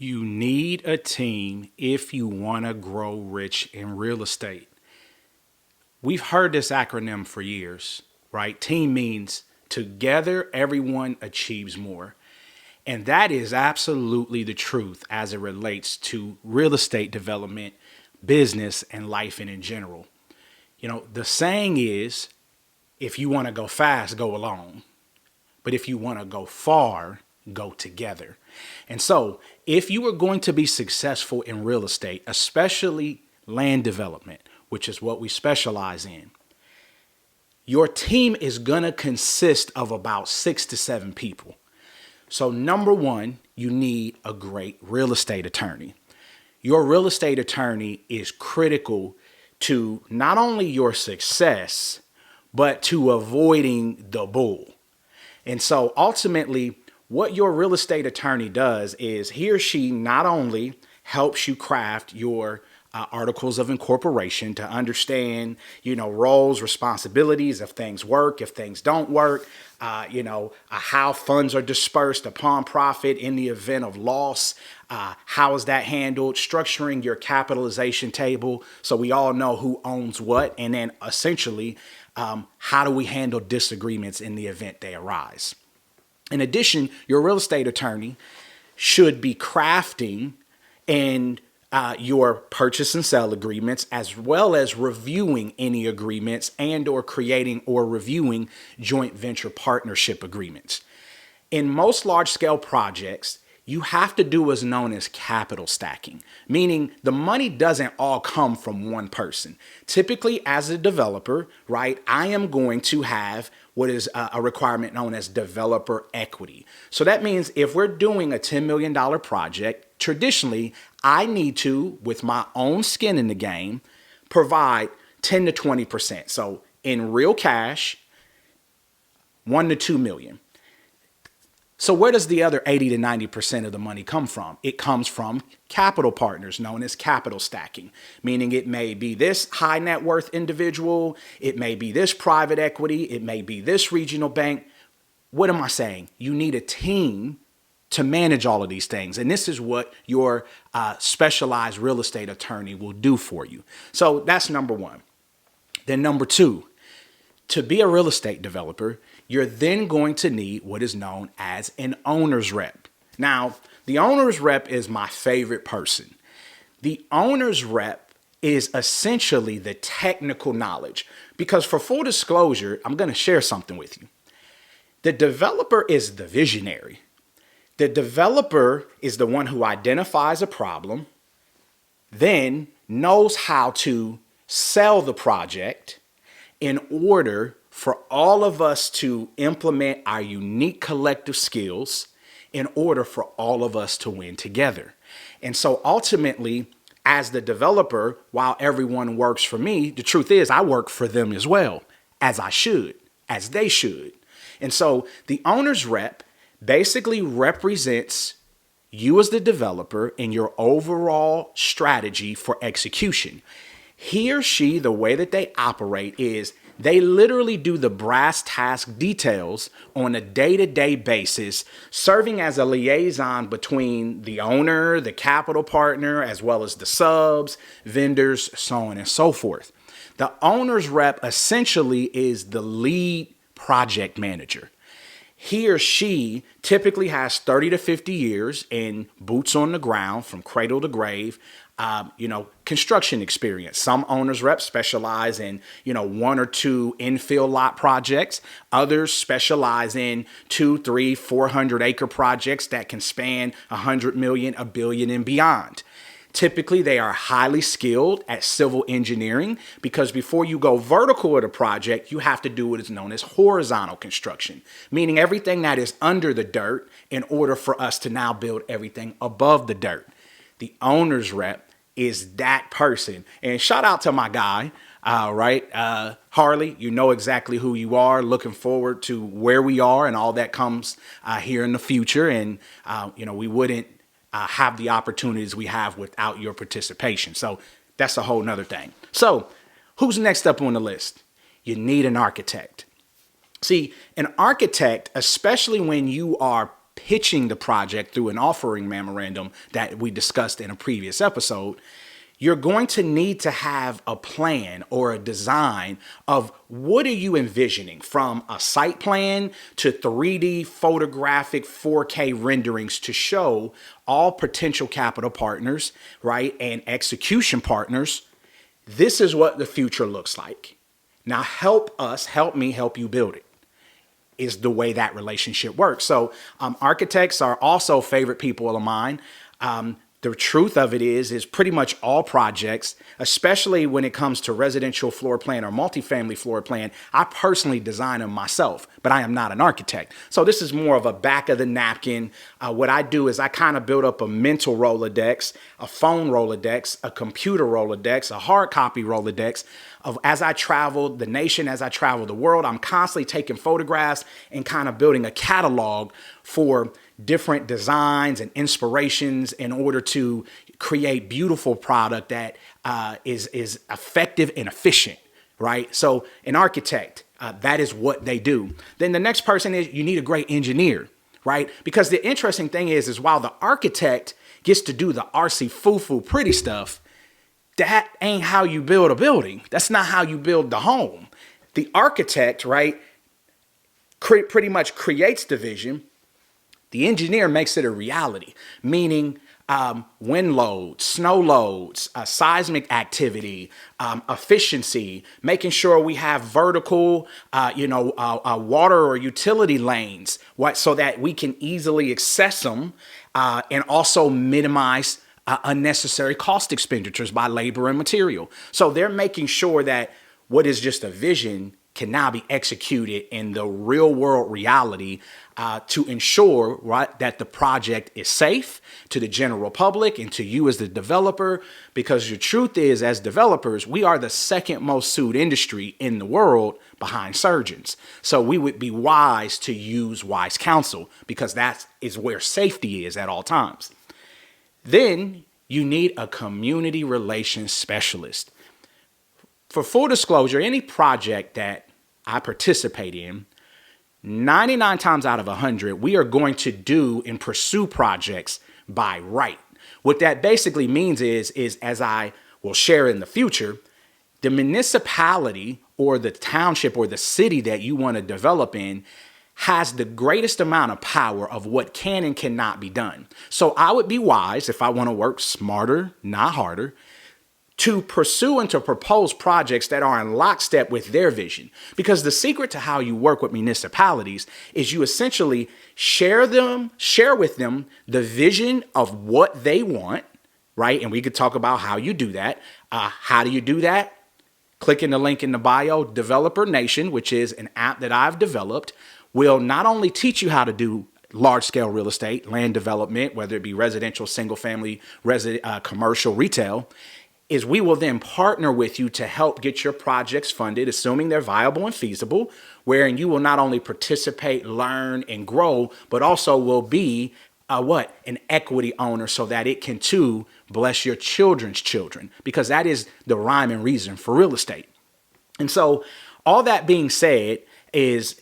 You need a team if you want to grow rich in real estate. We've heard this acronym for years, right? Team means together everyone achieves more. And that is absolutely the truth as it relates to real estate development, business, and life in general. The saying is if you want to go fast, go alone. But if you want to go far, go together. And so, if you are going to be successful in real estate, especially land development, which is what we specialize in, your team is going to consist of about 6 to 7 people. So, number one, you need a great real estate attorney. Your real estate attorney is critical to not only your success, but to avoiding the bull. And so ultimately, what your real estate attorney does is he or she not only helps you craft your articles of incorporation to understand, roles, responsibilities, if things work, if things don't work, how funds are dispersed upon profit in the event of loss. How is that handled? Structuring your capitalization table so we all know who owns what. And then essentially, how do we handle disagreements in the event they arise? In addition, your real estate attorney should be crafting and your purchase and sale agreements, as well as reviewing any agreements and or creating or reviewing joint venture partnership agreements. In most large scale projects, you have to do what's known as capital stacking, meaning the money doesn't all come from one person. Typically, as a developer, right, I am going to have what is a requirement known as developer equity. So that means if we're doing a $10 million project, traditionally, I need to, with my own skin in the game, provide 10 to 20%. So in real cash, 1 to 2 million. So where does the other 80 to 90% of the money come from? It comes from capital partners known as capital stacking, meaning it may be this high net worth individual, it may be this private equity, it may be this regional bank. What am I saying? You need a team to manage all of these things. And this is what your specialized real estate attorney will do for you. So that's number one. Then number two, to be a real estate developer, you're then going to need what is known as an owner's rep. Now, the owner's rep is my favorite person. The owner's rep is essentially the technical knowledge, because for full disclosure, I'm going to share something with you. The developer is the visionary. The developer is the one who identifies a problem, then knows how to sell the project in order for all of us to implement our unique collective skills in order for all of us to win together. And so ultimately, as the developer, while everyone works for me, the truth is I work for them as well, as I should, as they should. And so the owner's rep basically represents you as the developer in your overall strategy for execution. He or she, the way that they operate is they literally do the brass task details on a day-to-day basis, serving as a liaison between the owner, the capital partner, as well as the subs, vendors, so on and so forth. The owner's rep essentially is the lead project manager. He or she typically has 30 to 50 years in boots on the ground from cradle to grave, construction experience. Some owners reps specialize in, 1 or 2 infill lot projects. Others specialize in 2, 3, 400 acre projects that can span 100 million, a billion and beyond. Typically, they are highly skilled at civil engineering because before you go vertical at a project, you have to do what is known as horizontal construction, meaning everything that is under the dirt in order for us to now build everything above the dirt. The owner's rep is that person. And shout out to my guy, Harley, you know exactly who you are. Looking forward to where we are and all that comes here in the future. And, we wouldn't have the opportunities we have without your participation. So that's a whole nother thing. So who's next up on the list? You need an architect. See, an architect, especially when you are pitching the project through an offering memorandum that we discussed in a previous episode, you're going to need to have a plan or a design of what are you envisioning, from a site plan to 3D photographic 4K renderings to show all potential capital partners, right, and execution partners. This is what the future looks like. Now help me help you build it, is the way that relationship works. So architects are also favorite people of mine. The truth of it is pretty much all projects, especially when it comes to residential floor plan or multifamily floor plan, I personally design them myself, but I am not an architect. So this is more of a back of the napkin. What I do is I kind of build up a mental Rolodex, a phone Rolodex, a computer Rolodex, a hard copy Rolodex of, as I travel the nation, as I travel the world, I'm constantly taking photographs and kind of building a catalog for different designs and inspirations in order to create beautiful product that is effective and efficient, right? So an architect, that is what they do. Then the next person is you need a great engineer, right? Because the interesting thing is while the architect gets to do the artsy foo-foo pretty stuff, that ain't how you build a building. That's not how you build the home. The architect, right, pretty much creates the vision. The engineer makes it a reality, meaning wind loads, snow loads, seismic activity, efficiency, making sure we have vertical, water or utility lanes, so that we can easily access them and also minimize unnecessary cost expenditures by labor and material. So they're making sure that what is just a vision can now be executed in the real world reality to ensure, right, that the project is safe to the general public and to you as the developer. Because the truth is, as developers, we are the second most sued industry in the world behind surgeons. So we would be wise to use wise counsel, because that is where safety is at all times. Then you need a community relations specialist. For full disclosure, any project that I participate in, 99 times out of 100, we are going to do and pursue projects by right. What that basically means is as I will share in the future, the municipality or the township or the city that you want to develop in has the greatest amount of power of what can and cannot be done. So I would be wise, if I want to work smarter, not harder, to pursue and to propose projects that are in lockstep with their vision. Because the secret to how you work with municipalities is you essentially share with them the vision of what they want, right? And we could talk about how you do that. How do you do that? Click in the link in the bio. Developer Nation, which is an app that I've developed, will not only teach you how to do large-scale real estate, land development, whether it be residential, single-family, commercial, retail, is we will then partner with you to help get your projects funded, assuming they're viable and feasible, wherein you will not only participate, learn, and grow, but also will be an equity owner so that it can too bless your children's children, because that is the rhyme and reason for real estate. And so all that being said is,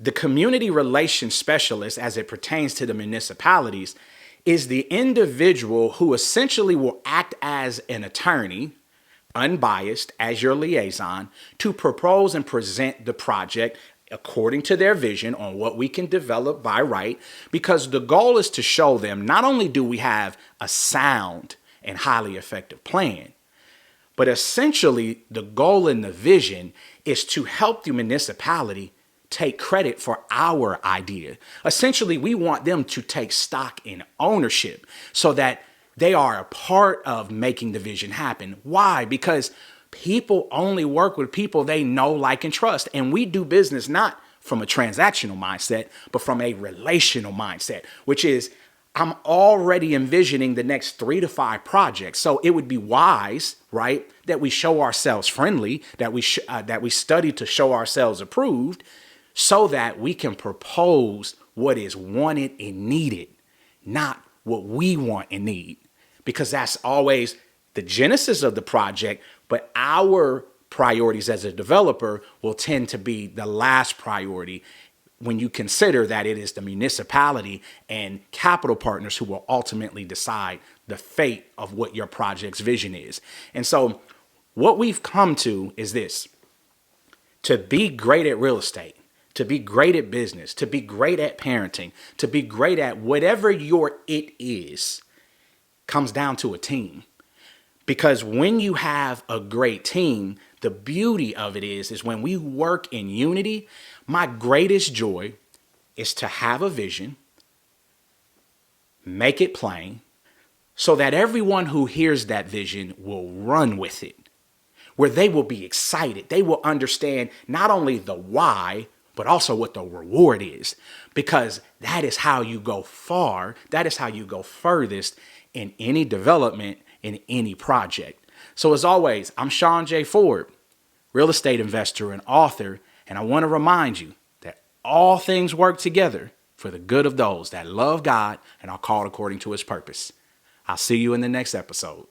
the community relations specialist, as it pertains to the municipalities, is the individual who essentially will act as an attorney, unbiased, as your liaison, to propose and present the project according to their vision on what we can develop by right, because the goal is to show them not only do we have a sound and highly effective plan, but essentially the goal and the vision is to help the municipality take credit for our idea. Essentially, we want them to take stock in ownership so that they are a part of making the vision happen. Why? Because people only work with people they know, like, and trust. And we do business not from a transactional mindset, but from a relational mindset, which is I'm already envisioning the next 3 to 5 projects. So it would be wise, right, that we show ourselves friendly, that we study to show ourselves approved, so that we can propose what is wanted and needed, not what we want and need. Because that's always the genesis of the project, but our priorities as a developer will tend to be the last priority when you consider that it is the municipality and capital partners who will ultimately decide the fate of what your project's vision is. And so what we've come to is this: to be great at real estate, to be great at business, to be great at parenting, to be great at whatever your it is, comes down to a team. Because when you have a great team, the beauty of it is when we work in unity, my greatest joy is to have a vision, make it plain, so that everyone who hears that vision will run with it, where they will be excited. They will understand not only the why, but also what the reward is, because that is how you go far. That is how you go furthest in any development, in any project. So as always, I'm Shaun J. Ford, real estate investor and author, and I want to remind you that all things work together for the good of those that love God and are called according to his purpose. I'll see you in the next episode.